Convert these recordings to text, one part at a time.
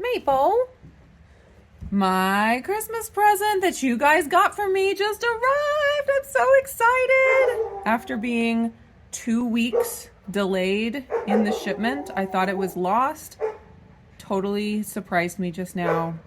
Maple, my Christmas present that you guys got for me just arrived. I'm so excited. After being 2 weeks delayed in the shipment, I thought it was lost. Totally surprised me just now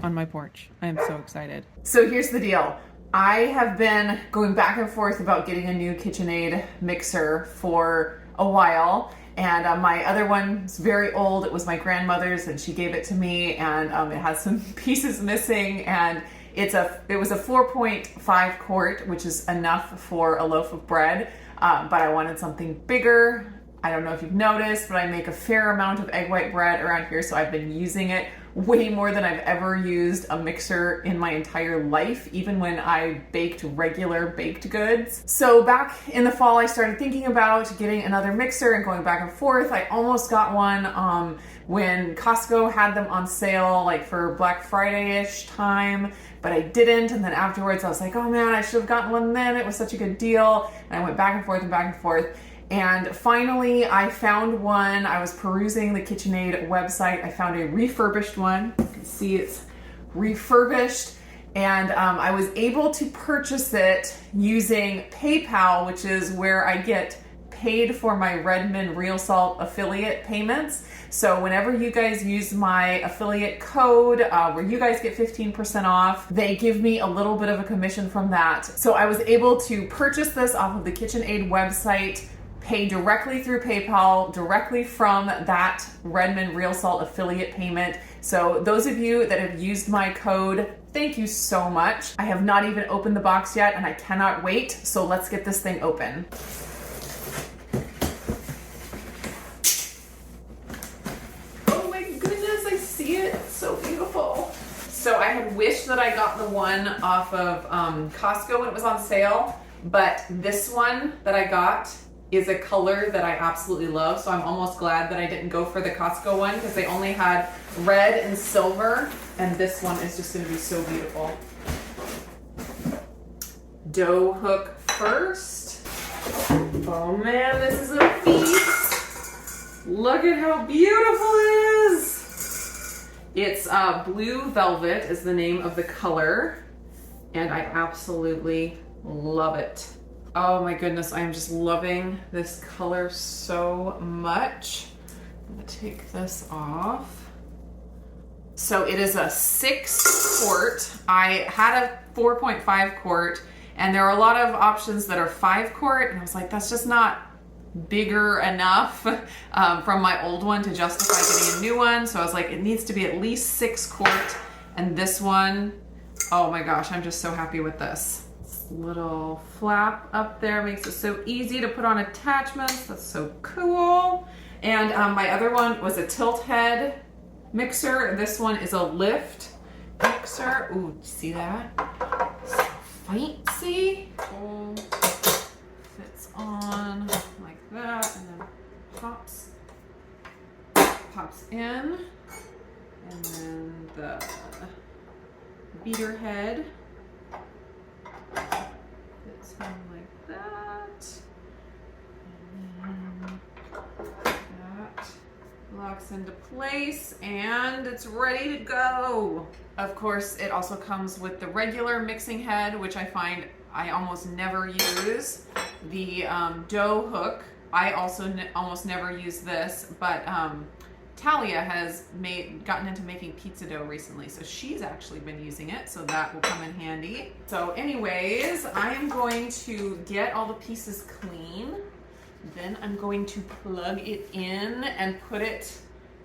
on my porch. I am so excited. So here's the deal. I have been going back and forth about getting a new KitchenAid mixer for a while. And my other one's very old. It was my grandmother's and she gave it to me, and it has some pieces missing, and it was a 4.5 quart, which is enough for a loaf of bread, but I wanted something bigger. I don't know if you've noticed, but I make a fair amount of egg white bread around here, so I've been using it way more than I've ever used a mixer in my entire life, even when I baked regular baked goods. So back in the fall, I started thinking about getting another mixer and going back and forth. I almost got one when Costco had them on sale, like for Black Friday-ish time, but I didn't. And then afterwards, I was like, oh man, I should have gotten one then. It was such a good deal. And I went back and forth and back and forth. And finally, I found one. I was perusing the KitchenAid website. I found a refurbished one. You can see it's refurbished. And I was able to purchase it using PayPal, which is where I get paid for my Redmond Real Salt affiliate payments. So whenever you guys use my affiliate code, where you guys get 15% off, they give me a little bit of a commission from that. So I was able to purchase this off of the KitchenAid website, pay directly through PayPal, directly from that Redmond Real Salt affiliate payment. So those of you that have used my code, thank you so much. I have not even opened the box yet and I cannot wait. So let's get this thing open. Oh my goodness, I see it. It's so beautiful. So I had wished that I got the one off of Costco when it was on sale, but this one that I got is a color that I absolutely love, so I'm almost glad that I didn't go for the Costco one because they only had red and silver, and this one is just going to be so beautiful. Dough hook first. Oh man, this is a feast. Look at how beautiful it is. It's Blue Velvet is the name of the color, and I absolutely love it. Oh my goodness, I am just loving this color so much. I'm gonna take this off. So it is a 6 quart. I had a 4.5 quart, and there are a lot of options that are 5 quart, and I was like, that's just not bigger enough from my old one to justify getting a new one. So I was like, it needs to be at least 6 quart, and this one, oh my gosh, I'm just so happy with this. Little flap up there makes it so easy to put on attachments. That's so cool. And my other one was a tilt head mixer. This one is a lift mixer. Ooh, see that? So fancy. Fits on like that, and then pops in, and then the beater head fits in like that, and then that locks into place, and it's ready to go. Of course, it also comes with the regular mixing head, which I find I almost never use. The dough hook, I also almost never use this, but Talia has gotten into making pizza dough recently, so she's actually been using it, so that will come in handy. So anyways, I am going to get all the pieces clean. Then I'm going to plug it in and put it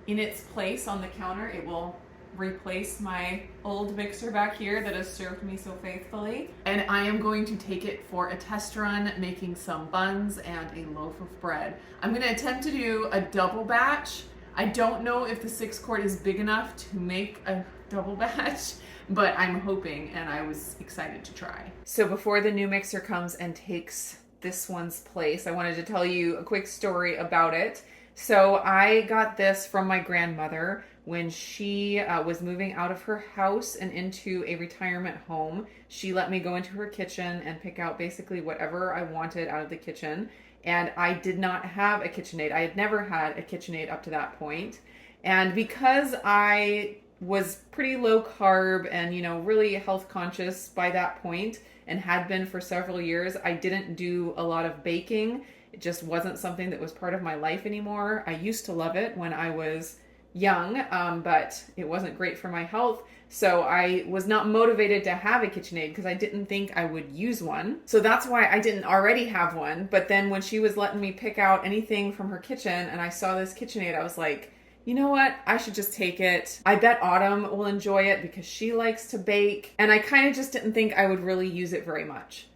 in its place on the counter. It will replace my old mixer back here that has served me so faithfully. And I am going to take it for a test run, making some buns and a loaf of bread. I'm going to attempt to do a double batch. I don't know if the 6 quart is big enough to make a double batch, but I'm hoping, and I was excited to try. So before the new mixer comes and takes this one's place, I wanted to tell you a quick story about it. So I got this from my grandmother when she was moving out of her house and into a retirement home. She let me go into her kitchen and pick out basically whatever I wanted out of the kitchen. And I did not have a KitchenAid. I had never had a KitchenAid up to that point. And because I was pretty low carb and, you know, really health conscious by that point and had been for several years, I didn't do a lot of baking. It just wasn't something that was part of my life anymore. I used to love it when I was young, but it wasn't great for my health. So I was not motivated to have a KitchenAid because I didn't think I would use one. So that's why I didn't already have one. But then when she was letting me pick out anything from her kitchen and I saw this KitchenAid, I was like, you know what? I should just take it. I bet Autumn will enjoy it because she likes to bake. And I kind of just didn't think I would really use it very much.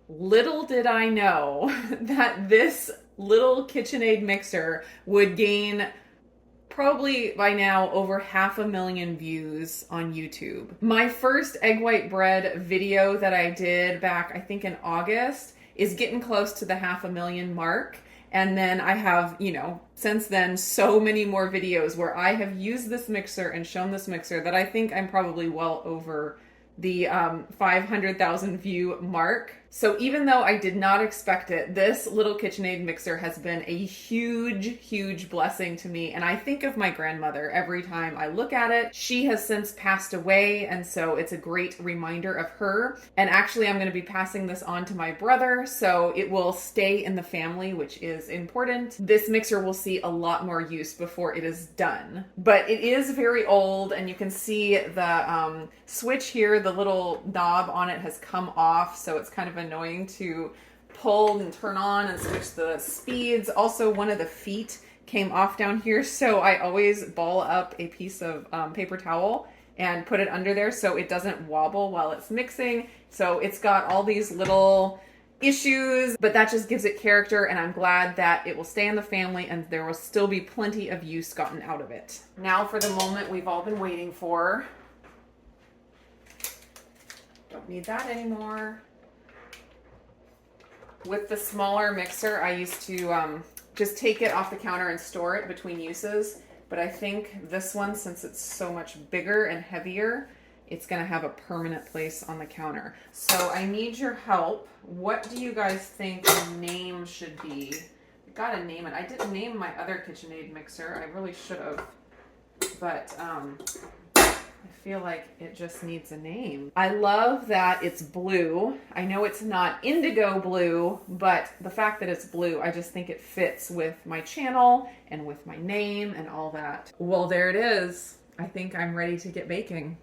Little did I know that this little KitchenAid mixer would gain probably by now over 500,000 views on YouTube. My first egg white bread video that I did back, I think in August, is getting close to the 500,000 mark. And then I have, you know, since then, so many more videos where I have used this mixer and shown this mixer that I think I'm probably well over the 500,000 view mark. So even though I did not expect it, this little KitchenAid mixer has been a huge, huge blessing to me. And I think of my grandmother every time I look at it. She has since passed away, and so it's a great reminder of her. And actually, I'm going to be passing this on to my brother, so it will stay in the family, which is important. This mixer will see a lot more use before it is done. But it is very old, and you can see the switch here, the little knob on it has come off, so it's kind of annoying to pull and turn on and switch the speeds. Also, one of the feet came off down here, so I always ball up a piece of paper towel and put it under there so it doesn't wobble while it's mixing. So it's got all these little issues, but that just gives it character, and I'm glad that it will stay in the family and there will still be plenty of use gotten out of it. Now for the moment we've all been waiting for. Don't need that anymore. With the smaller mixer, I used to just take it off the counter and store it between uses. But I think this one, since it's so much bigger and heavier, it's going to have a permanent place on the counter. So I need your help. What do you guys think the name should be? I gotta name it. I didn't name my other KitchenAid mixer. I really should have. But I feel like it just needs a name. I love that it's blue. I know it's not indigo blue, but the fact that it's blue, I just think it fits with my channel and with my name and all that. Well, there it is. I think I'm ready to get baking.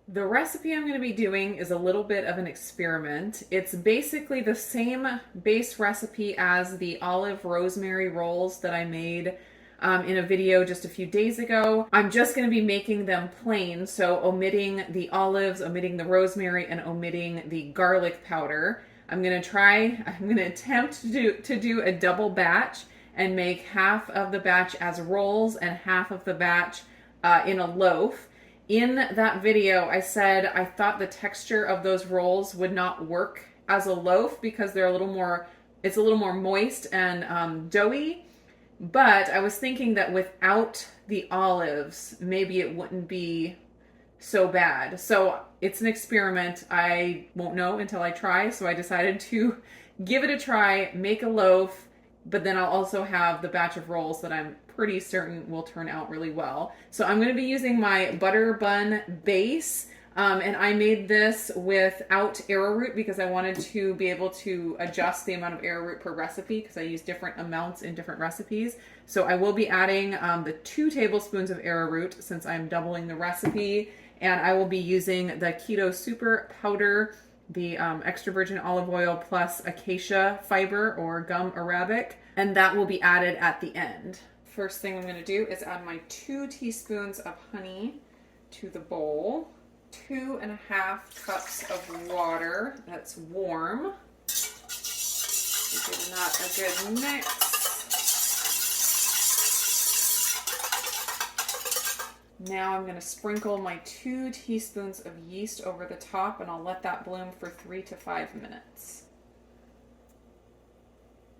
The recipe I'm going to be doing is a little bit of an experiment. It's basically the same base recipe as the olive rosemary rolls that I made in a video just a few days ago. I'm just going to be making them plain, so omitting the olives, omitting the rosemary, and omitting the garlic powder. I'm going to attempt to do a double batch and make half of the batch as rolls and half of the batch in a loaf. In that video, I said I thought the texture of those rolls would not work as a loaf because they're it's a little more moist and doughy. But I was thinking that without the olives, maybe it wouldn't be so bad. So it's an experiment. I won't know until I try. So I decided to give it a try, make a loaf, but then I'll also have the batch of rolls that I'm pretty certain will turn out really well. So I'm going to be using my butter bun base. And I made this without arrowroot because I wanted to be able to adjust the amount of arrowroot per recipe because I use different amounts in different recipes. So I will be adding the 2 tablespoons of arrowroot since I'm doubling the recipe. And I will be using the Keto Super Powder, the extra virgin olive oil plus acacia fiber or gum arabic. And that will be added at the end. First thing I'm going to do is add my 2 teaspoons of honey to the bowl. 2.5 cups of water that's warm. Giving that a good mix. Now I'm going to sprinkle my 2 teaspoons of yeast over the top, and I'll let that bloom for 3 to 5 minutes.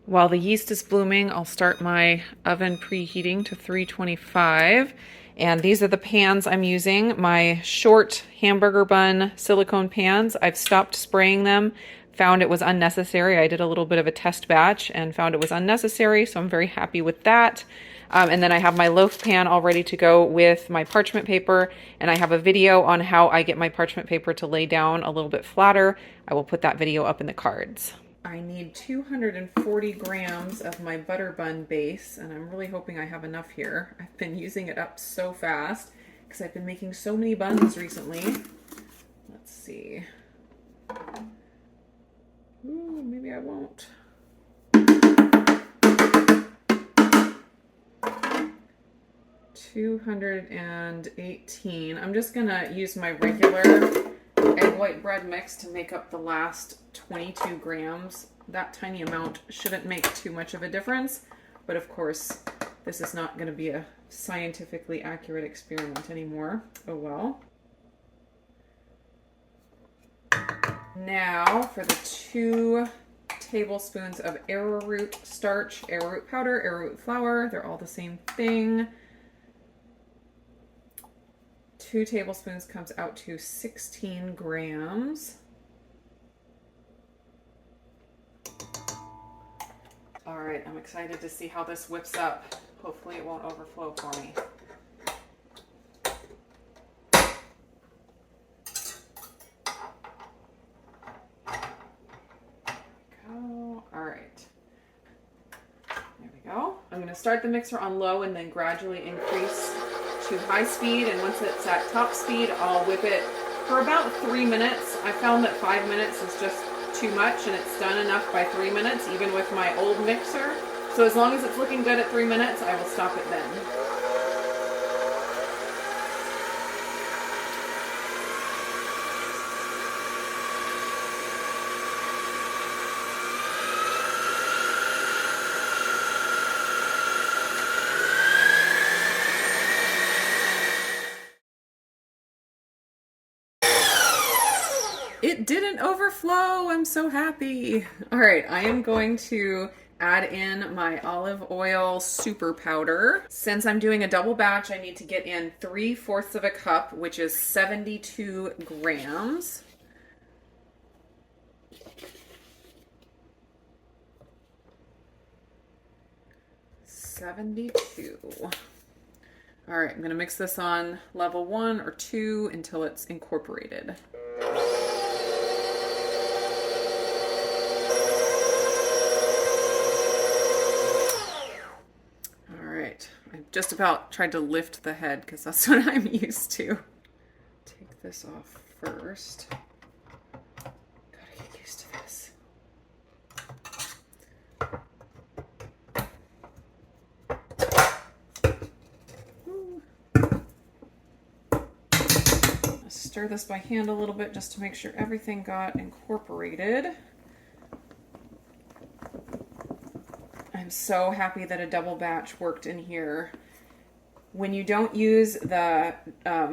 While the yeast is blooming, I'll start my oven preheating to 325. And these are the pans I'm using, my short hamburger bun silicone pans. I've stopped spraying them, found it was unnecessary. I did a little bit of a test batch and found it was unnecessary, so I'm very happy with that. And then I have my loaf pan all ready to go with my parchment paper, and I have a video on how I get my parchment paper to lay down a little bit flatter. I will put that video up in the cards. I need 240 grams of my butter bun base, and I'm really hoping I have enough here. I've been using it up so fast because I've been making so many buns recently. Let's see. Ooh, maybe I won't. 218. I'm just gonna use my regular egg white bread mix to make up the last 22 grams. That tiny amount shouldn't make too much of a difference, but of course, this is not gonna be a scientifically accurate experiment anymore. Oh well. Now for the 2 tablespoons of arrowroot starch, arrowroot powder, arrowroot flour. They're all the same thing. 2 tablespoons comes out to 16 grams. All right, I'm excited to see how this whips up. Hopefully it won't overflow for me. I'm going to start the mixer on low and then gradually increase to high speed, and once it's at top speed, I'll whip it for about 3 minutes. I found that 5 minutes is just too much, and it's done enough by 3 minutes, even with my old mixer. So as long as it's looking good at 3 minutes, I will stop it then. It didn't overflow. I'm so happy. All right, I am going to add in my olive oil super powder. Since I'm doing a double batch, I need to get in 3/4 of a cup, which is 72 grams. All right, I'm gonna mix this on level 1 or 2 until it's incorporated. Just about tried to lift the head because that's what I'm used to. Take this off first. Gotta get used to this. Stir this by hand a little bit just to make sure everything got incorporated. I'm so happy that a double batch worked in here. When you don't use the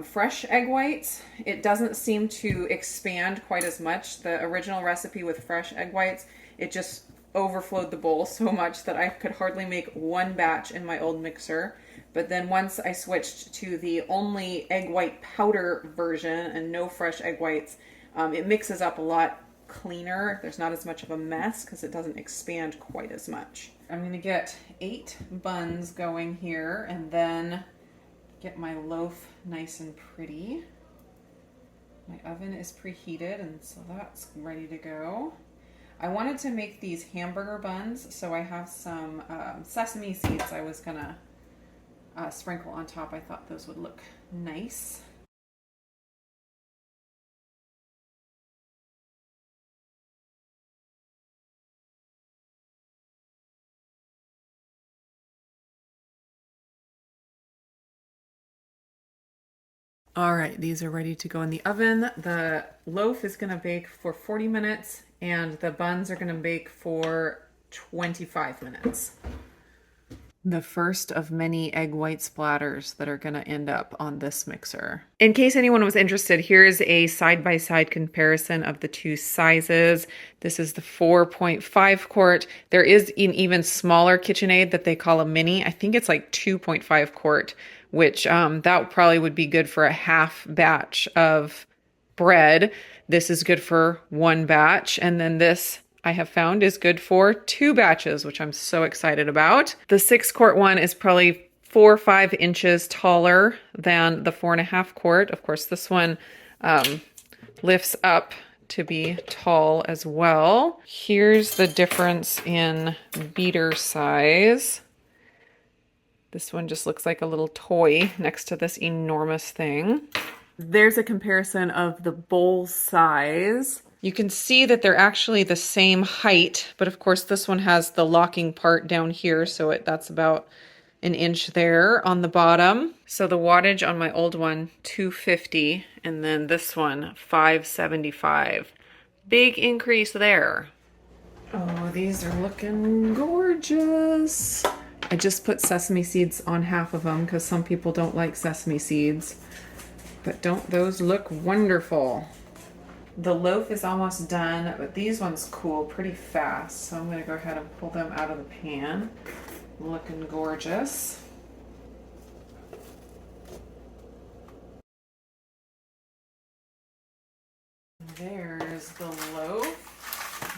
fresh egg whites, it doesn't seem to expand quite as much. The original recipe with fresh egg whites, it just overflowed the bowl so much that I could hardly make one batch in my old mixer. But then once I switched to the only egg white powder version and no fresh egg whites, it mixes up a lot cleaner. There's not as much of a mess because it doesn't expand quite as much. I'm going to get 8 buns going here and then get my loaf nice and pretty. My oven is preheated and so that's ready to go. I wanted to make these hamburger buns, so I have some sesame seeds I was going to sprinkle on top. I thought those would look nice. All right, these are ready to go in the oven. The loaf is gonna bake for 40 minutes and the buns are gonna bake for 25 minutes. The first of many egg white splatters that are gonna end up on this mixer. In case anyone was interested, here's a side-by-side comparison of the 2 sizes. This is the 4.5 quart. There is an even smaller KitchenAid that they call a mini. I think it's like 2.5 quart, which that probably would be good for a half batch of bread. This is good for 1 batch. And then this I have found is good for 2 batches, which I'm so excited about. The 6-quart one is probably 4 or 5 inches taller than the 4.5 quart. Of course, this one lifts up to be tall as well. Here's the difference in beater size. This one just looks like a little toy next to this enormous thing. There's a comparison of the bowl size. You can see that they're actually the same height, but of course this one has the locking part down here, so that's about an inch there on the bottom. So the wattage on my old one, 250, and then this one, 575. Big increase there. Oh, these are looking gorgeous. I just put sesame seeds on half of them because some people don't like sesame seeds. But don't those look wonderful? The loaf is almost done, but these ones cool pretty fast. So I'm gonna go ahead and pull them out of the pan. Looking gorgeous. There's the loaf.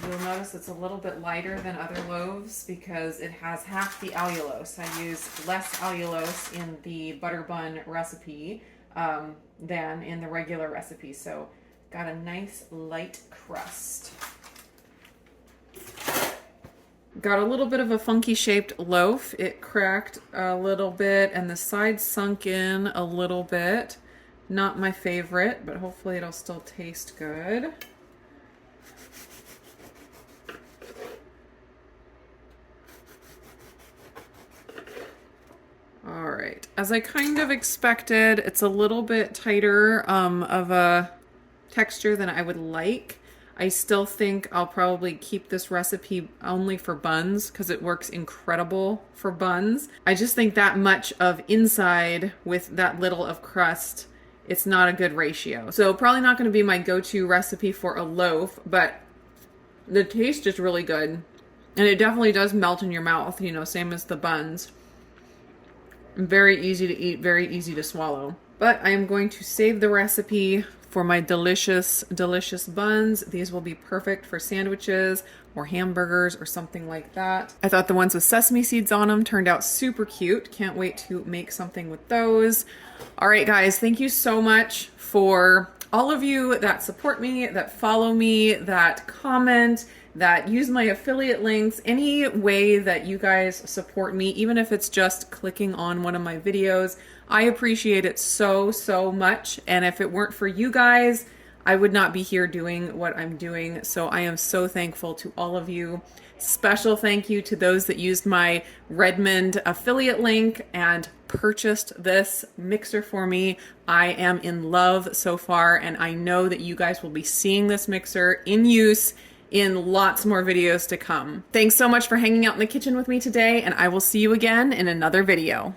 You'll notice it's a little bit lighter than other loaves because it has half the allulose. I use less allulose in the butter bun recipe than in the regular recipe. So got a nice light crust. Got a little bit of a funky shaped loaf. It cracked a little bit and the sides sunk in a little bit. Not my favorite, but hopefully it'll still taste good. All right, as I kind of expected, it's a little bit tighter of a texture than I would like. I still think I'll probably keep this recipe only for buns because it works incredible for buns. I just think that much of inside with that little of crust, it's not a good ratio. So probably not going to be my go-to recipe for a loaf, but the taste is really good. And it definitely does melt in your mouth, you know, same as the buns. Very easy to eat, very easy to swallow. But I am going to save the recipe for my delicious, delicious buns. These will be perfect for sandwiches or hamburgers or something like that. I thought the ones with sesame seeds on them turned out super cute. Can't wait to make something with those. All right, guys, thank you so much for all of you that support me, that follow me, that comment, that use my affiliate links, any way that you guys support me, even if it's just clicking on one of my videos. I appreciate it so, so much. And if it weren't for you guys, I would not be here doing what I'm doing. So I am so thankful to all of you. Special thank you to those that used my Redmond affiliate link and purchased this mixer for me. I am in love so far, and I know that you guys will be seeing this mixer in use in lots more videos to come. Thanks so much for hanging out in the kitchen with me today, and I will see you again in another video.